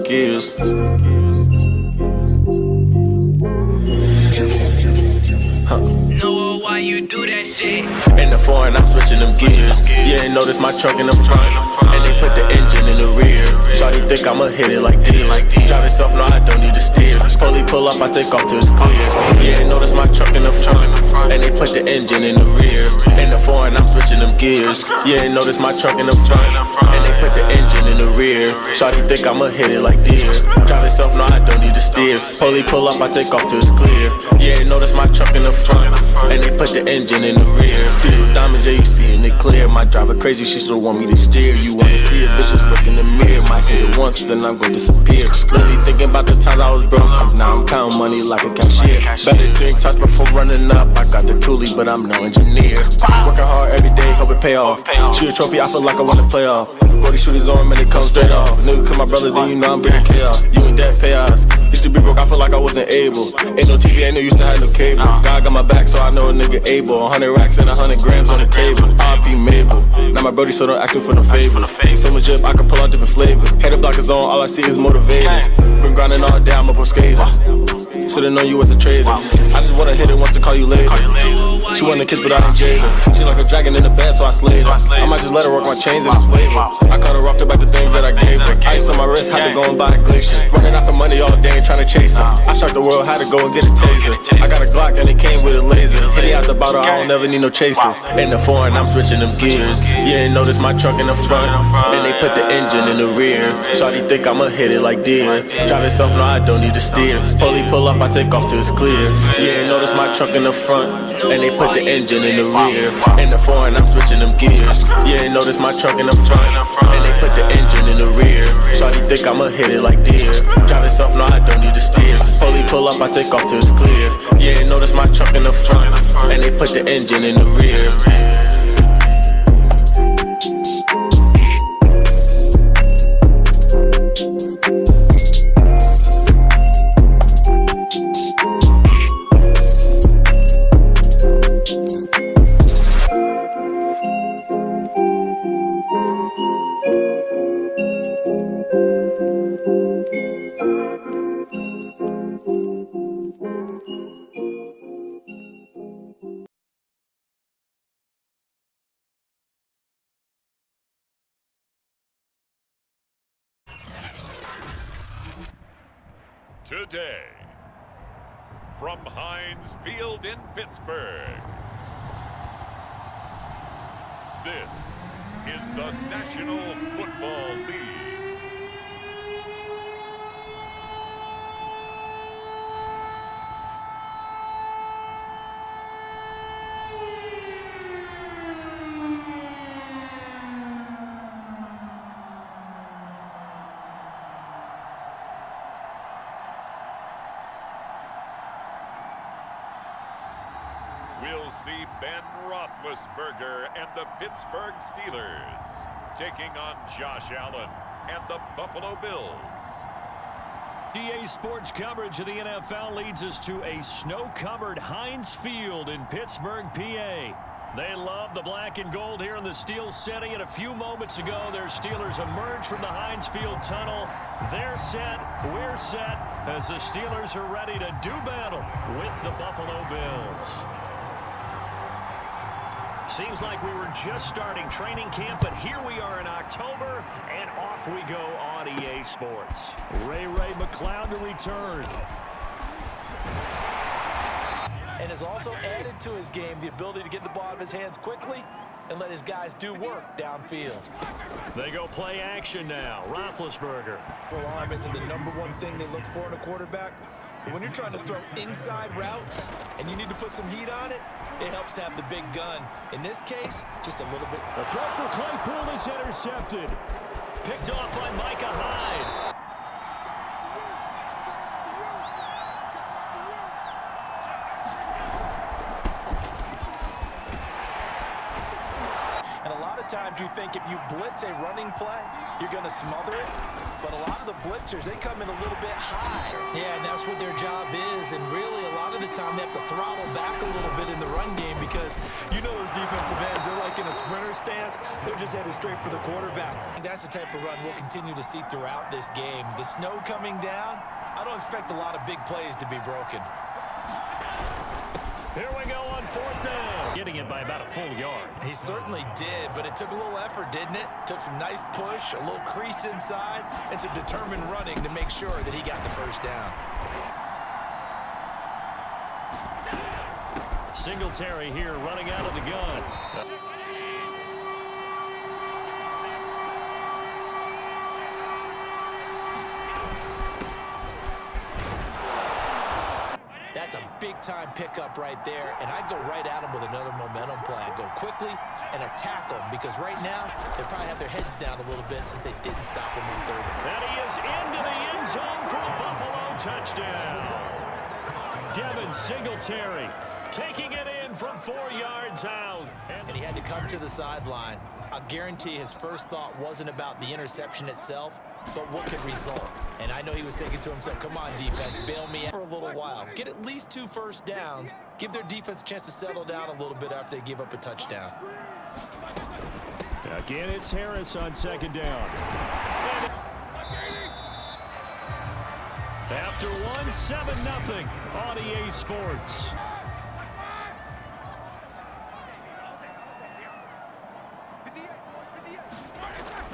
gears. Know why you do that shit? In the foreign, I'm switching them gears. You ain't notice my truck in the front, and they put the engine in the rear. Shawty think I'ma hit it like deer. Drive itself, no, I don't need to steer. Fully pull up, I take off till it's clear. You ain't notice my truck in the front, and they put the engine in the rear. In the foreign, I'm switching them gears. You ain't notice my truck in the front, and they put the engine in the rear. Shawty think I'ma hit it like deer. Drive itself, no, I don't need to steer. Fully pull up, I take off till it's clear. You ain't notice my truck in the front, and they put the engine in the rear. Steel diamonds, yeah, you seeing it clear. My driver crazy, she still want me to steer. You wanna see a bitch, just look in the mirror. Might hit it once, then I'm gonna disappear. Literally thinking about the times I was broke. Now I'm counting money like a cashier. Better drink touch before running up. I got the toolie, but I'm no engineer. Working hard every day, hope it pay off. Shoot a trophy, I feel like I wanna play off. Brody shoot his arm and it comes straight off. Nigga call my brother, then you know I'm bringing chaos. You and that chaos. Used to be broke, I feel like I wasn't able. Ain't no TV, ain't no used to have no cable. God got my back, so I know a nigga able. 100 racks and 100 grams on the table. R.P. Mabel. Now my Brody, so don't ask me for no favors. So much drip, I can pull out different flavors. Head the block is on, all I see is motivators. Been grinding all day, I'm a pro skater. Should've known you was a trader. I just wanna hit it once to call you later. She wanna kiss, but I ain't jaded. She like a dragon in the bed, so I slayed her. I might just let her work my chains and enslave her. I cut her off about the things that I gave her. Ice on my wrist, had to go and buy a glacier. Running after money all day and trying to chase her. I struck the world, had to go and get a taser. I got a Glock and it came with a laser. Hit it out the bottle, I don't ever need no chaser. In the foreign, I'm switching them gears. You ain't notice my truck in the front, and they put the engine in the rear. Shawty think I'ma hit it like deer. Drive itself, no, I don't need to steer. Fully pull up, I take off till it's clear. You ain't notice my truck in the front, and they put the engine in the rear. In the foreign, I'm switching them gears. You ain't notice my truck in the front, and they put the engine in the rear. Shawty think I'ma hit it like deer. Drive itself, no, I don't need to steer. Fully pull up, I take off till it's clear. You ain't notice my truck in the front, and they put the engine in the rear. Today, from Heinz Field in Pittsburgh, this is the National Football League. We'll see Ben Roethlisberger and the Pittsburgh Steelers taking on Josh Allen and the Buffalo Bills. DA Sports coverage of the NFL leads us to a snow-covered Heinz Field in Pittsburgh, PA. They love the black and gold here in the Steel City, and a few moments ago, their Steelers emerged from the Heinz Field tunnel. They're set, we're set, as the Steelers are ready to do battle with the Buffalo Bills. Seems like we were just starting training camp, but here we are in October, and off we go on EA Sports. Ray McCloud to return. And has also added to his game the ability to get the ball out of his hands quickly and let his guys do work downfield. They go play action now. Roethlisberger. Arm isn't the #1 thing they look for in a quarterback. But when you're trying to throw inside routes and you need to put some heat on it, it helps have the big gun. In this case, just a little bit. The throw for Claypool is intercepted. Picked off by Micah Hyde. And a lot of times you think if you blitz a running play, you're going to smother it. But a lot of the blitzers, they come in a little bit high. Yeah, and that's what their job is. And really, a lot of the time, they have to throttle back a little bit in the run game because you know those defensive ends, they're like in a sprinter stance. They're just headed straight for the quarterback. And that's the type of run we'll continue to see throughout this game. The snow coming down, I don't expect a lot of big plays to be broken. Here we go on 4th down. Getting it by about a full yard. He certainly did, but it took a little effort, didn't it? Took some nice push, a little crease inside, and some determined running to make sure that he got the first down. Singletary here running out of the gun. That's a big-time pickup right there, and I go right at him with another momentum play. I go quickly and attack them because right now they probably have their heads down a little bit since they didn't stop him on 3rd. And he is into the end zone for a Buffalo touchdown. Devin Singletary taking it in from 4 yards out. And he had to come to the sideline. I guarantee his first thought wasn't about the interception itself, but what could result. And I know he was thinking to himself, come on, defense, bail me out for a little while. Get at least 2 first downs. Give their defense a chance to settle down a little bit after they give up a touchdown. Again, it's Harris on 2nd down. After 1, 7-0 on EA Sports.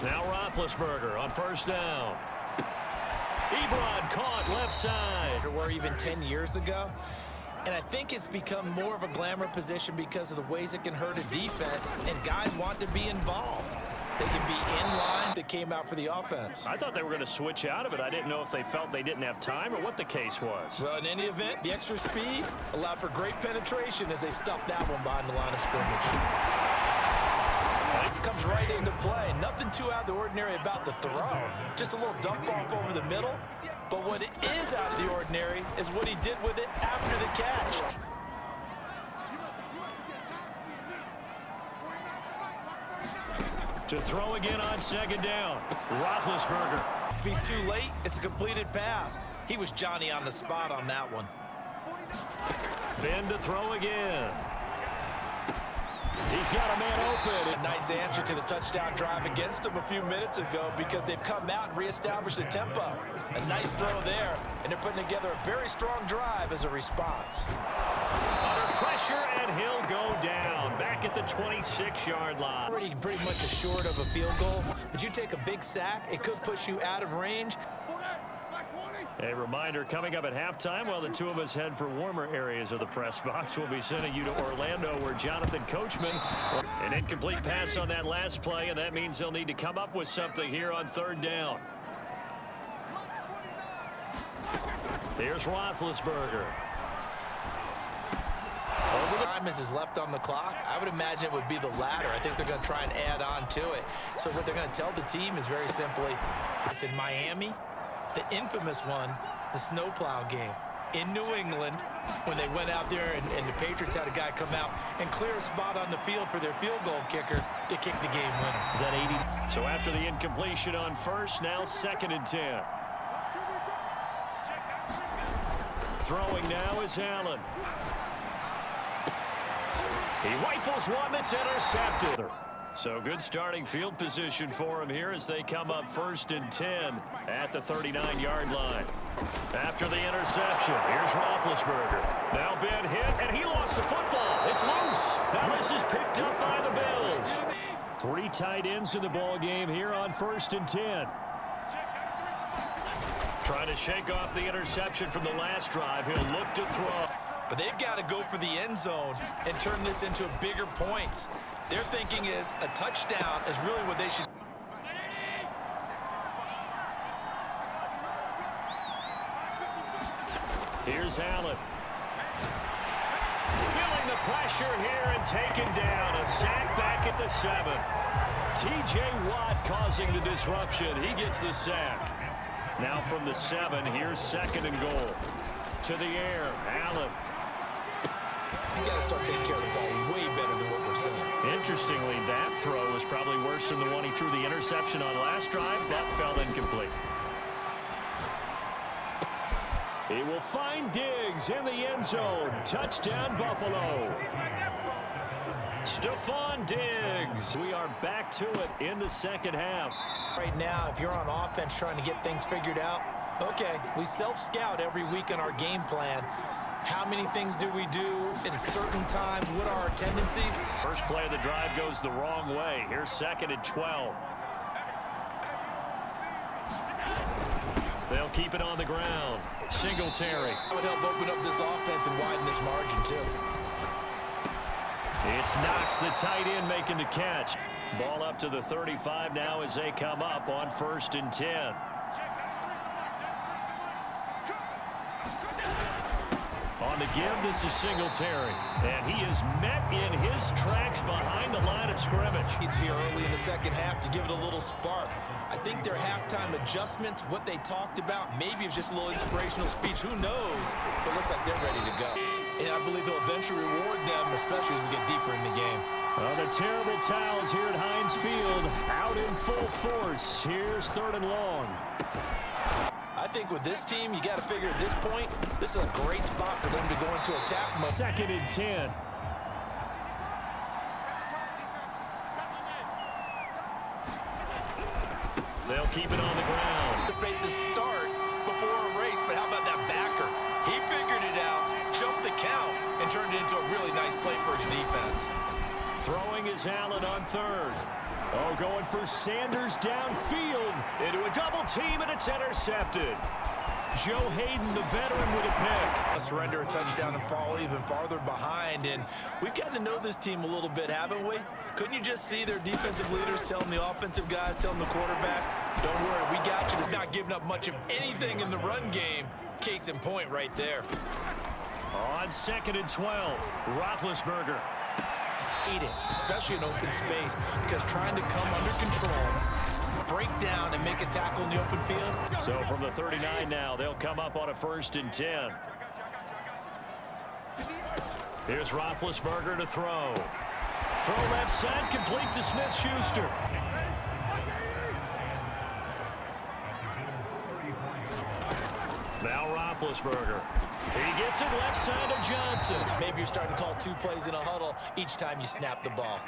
Now Roethlisberger on 1st down. Ebron caught left side. There were even 10 years ago. And I think it's become more of a glamour position because of the ways it can hurt a defense, and guys want to be involved. They can be in line that came out for the offense. I thought they were going to switch out of it. I didn't know if they felt they didn't have time or what the case was. Well, in any event, the extra speed allowed for great penetration as they stuffed that one behind the line of scrimmage. Comes right into play. Nothing too out of the ordinary about the throw. Just a little dump off over the middle. But what it is out of the ordinary is what he did with it after the catch. To throw again on 2nd down. Roethlisberger. If he's too late, it's a completed pass. He was Johnny on the spot on that one. Ben to throw again. He's got a man open. A nice answer to the touchdown drive against him a few minutes ago because they've come out and reestablished the tempo. A nice throw there, and they're putting together a very strong drive as a response. Under pressure, and he'll go down. Back at the 26-yard line. Already pretty much assured of a field goal, but you take a big sack, it could push you out of range. A reminder coming up at halftime while the two of us head for warmer areas of the press box. We'll be sending you to Orlando where Jonathan Coachman, an incomplete pass on that last play, and that means they'll need to come up with something here on 3rd down. Here's Roethlisberger. Time is left on the clock. I would imagine it would be the latter. I think they're going to try and add on to it. So what they're going to tell the team is very simply, it's in Miami. The infamous one, the snowplow game in New England when they went out there and the Patriots had a guy come out and clear a spot on the field for their field goal kicker to kick the game winner. Is that 80? So after the incompletion on 1st, now 2nd and 10. Throwing now is Allen. He rifles one that's intercepted. So good starting field position for him here as they come up 1st and 10 at the 39-yard line. After the interception, here's Roethlisberger. Now Ben hit, and he lost the football. It's loose. Now this is picked up by the Bills. 3 tight ends in the ball game here on 1st and 10. Trying to shake off the interception from the last drive. He'll look to throw. But they've got to go for the end zone and turn this into bigger points. Their thinking is a touchdown is really what they should. Here's Allen. Feeling the pressure here and taken down. A sack back at the 7. T.J. Watt causing the disruption. He gets the sack. Now from the 7, here's 2nd and goal. To the air, Allen. He's got to start taking care of the ball way better than what we're seeing. Interestingly, that throw was probably worse than the one he threw the interception on last drive. That fell incomplete. He will find Diggs in the end zone. Touchdown, Buffalo. Stephon Diggs. We are back to it in the second half. Right now, if you're on offense trying to get things figured out, okay, we self-scout every week on our game plan. How many things do we do at certain times? What are our tendencies? First play of the drive goes the wrong way. Here's 2nd and 12. They'll keep it on the ground. Singletary. That would help open up this offense and widen this margin, too. It's Knox, the tight end, making the catch. Ball up to the 35 now as they come up on 1st and 10. On the give, this is Singletary. And he is met in his tracks behind the line of scrimmage. It's here early in the second half to give it a little spark. I think their halftime adjustments, what they talked about, maybe it's just a little inspirational speech. Who knows? But it looks like they're ready to go. And I believe he'll eventually reward them, especially as we get deeper in the game. The terrible towels here at Heinz Field out in full force. Here's 3rd and long. I think with this team, you got to figure at this point, this is a great spot for them to go into attack mode. 2nd and 10. They'll keep it on the ground. Debate the start before a race, but how about that backer? He figured it out, jumped the count, and turned it into a really nice play for his defense. Throwing is Allen on 3rd. Oh, going for Sanders downfield into a double team, and it's intercepted. Joe Hayden, the veteran, with a pick. Surrender a touchdown and fall even farther behind, and we've gotten to know this team a little bit, haven't we? Couldn't you just see their defensive leaders telling the offensive guys, telling the quarterback, don't worry, we got you. Just not giving up much of anything in the run game. Case in point right there. On 2nd and 12, Roethlisberger. Eat it, especially in open space, because trying to come under control, break down, and make a tackle in the open field. So from the 39 now, they'll come up on a 1st and 10. Here's Roethlisberger to throw. Throw left side, complete to Smith-Schuster. Now Roethlisberger. He gets it left side to Johnson. Maybe you're starting to call 2 plays in a huddle each time you snap the ball.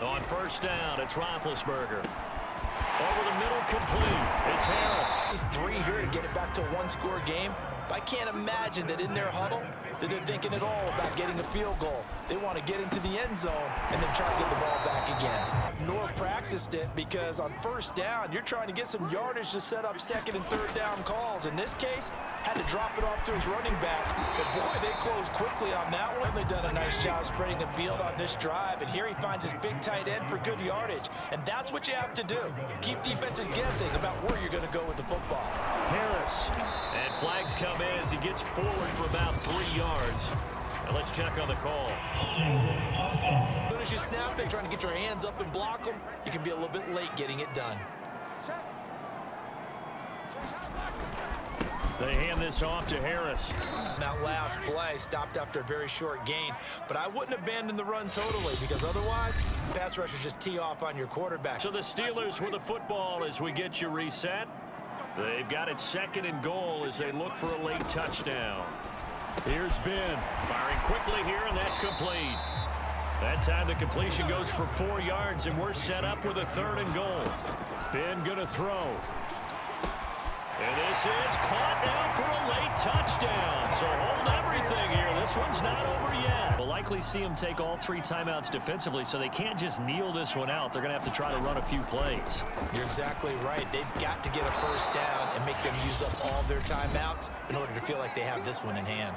On 1st down, it's Roethlisberger. Over the middle, complete. It's Harris. He's 3 here to get it back to a 1-score game. But I can't imagine that in their huddle that they're thinking at all about getting a field goal. They want to get into the end zone and then try to get the ball back again. Nor practiced it because on 1st down, you're trying to get some yardage to set up 2nd and 3rd down calls. In this case, had to drop it off to his running back. But boy, they closed quickly on that one. They've done a nice job spreading the field on this drive. And here he finds his big tight end for good yardage. And that's what you have to do. Keep defenses guessing about where you're going to go with the football. Harris. And flags come in as he gets forward for about 3 yards. And let's check on the call. As soon as you snap it, trying to get your hands up and block them, you can be a little bit late getting it done. They hand this off to Harris. That last play stopped after a very short gain, but I wouldn't abandon the run totally because otherwise, pass rushers just tee off on your quarterback. So the Steelers with the football as we get you reset. They've got it 2nd and goal as they look for a late touchdown. Here's Ben. Firing quickly here, and that's complete. That time the completion goes for 4 yards, and we're set up with a 3rd and goal. Ben gonna throw. And this is caught now for a late touchdown. So hold everything here. This one's not over yet. We'll likely see them take all 3 timeouts defensively, so they can't just kneel this one out. They're going to have to try to run a few plays. You're exactly right. They've got to get a 1st down and make them use up all their timeouts in order to feel like they have this one in hand.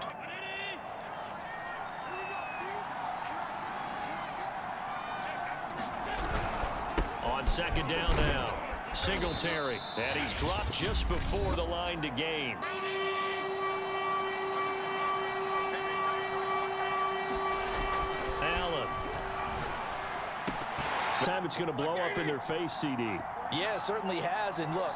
On 2nd down now. Singletary, and he's dropped just before the line to gain. Allen. Time it's going to blow up in their face, CD. Yeah, it certainly has, and look,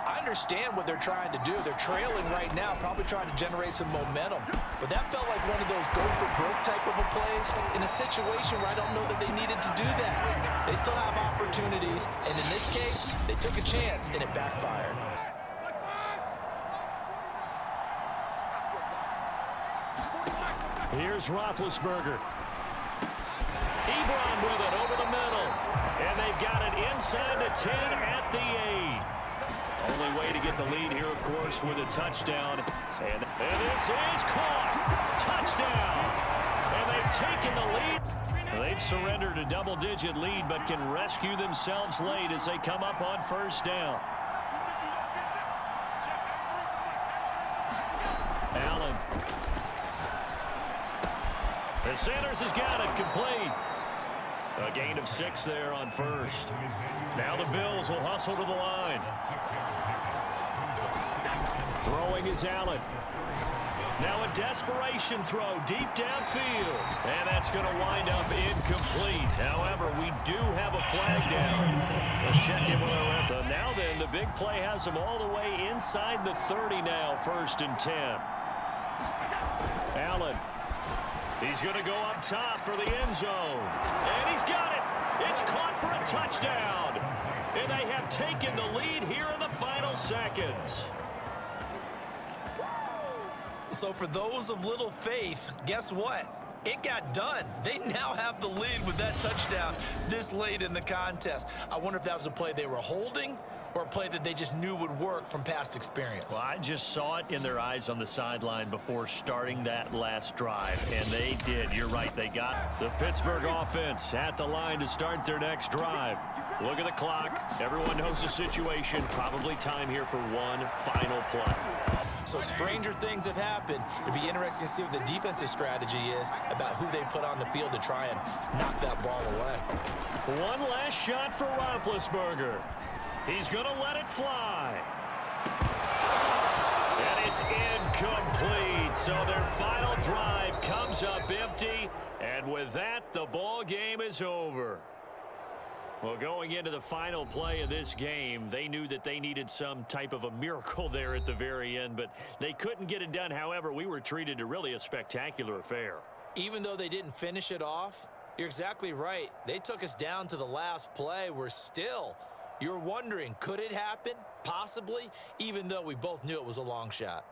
I understand what they're trying to do. They're trailing right now, probably trying to generate some momentum. But that felt like one of those go-for-broke type of a plays in a situation where I don't know that they needed to do that. They still have opportunities, and in this case, they took a chance, and it backfired. Here's Roethlisberger. Ebron with it over the middle. And they've got it inside the 10 at the 8. Only way to get the lead here, of course, with a touchdown. And this is caught. Touchdown. And they've taken the lead. They've surrendered a double-digit lead, but can rescue themselves late as they come up on first down. Allen. The Sanders has got it complete. A gain of 6 there on first. Now the Bills will hustle to the line. Throwing is Allen. Now a desperation throw deep downfield. And that's going to wind up incomplete. However, we do have a flag down. Let's check in with our ref. So now then, the big play has them all the way inside the 30 now, 1st and 10. Allen. He's going to go up top for the end zone. And he's got it. It's caught for a touchdown. And they have taken the lead here in the final seconds. So for those of little faith, guess what? It got done. They now have the lead with that touchdown this late in the contest. I wonder if that was a play they were holding or a play that they just knew would work from past experience. Well, I just saw it in their eyes on the sideline before starting that last drive, and they did. You're right. They got the Pittsburgh offense at the line to start their next drive. Look at the clock. Everyone knows the situation. Probably time here for one final play. So stranger things have happened. It'd be interesting to see what the defensive strategy is about who they put on the field to try and knock that ball away. One last shot for Roethlisberger. He's going to let it fly. And it's incomplete. So their final drive comes up empty. And with that, the ball game is over. Well, going into the final play of this game, they knew that they needed some type of a miracle there at the very end, but they couldn't get it done. However, we were treated to really a spectacular affair. Even though they didn't finish it off, you're exactly right. They took us down to the last play. You're wondering, could it happen? Possibly, even though we both knew it was a long shot.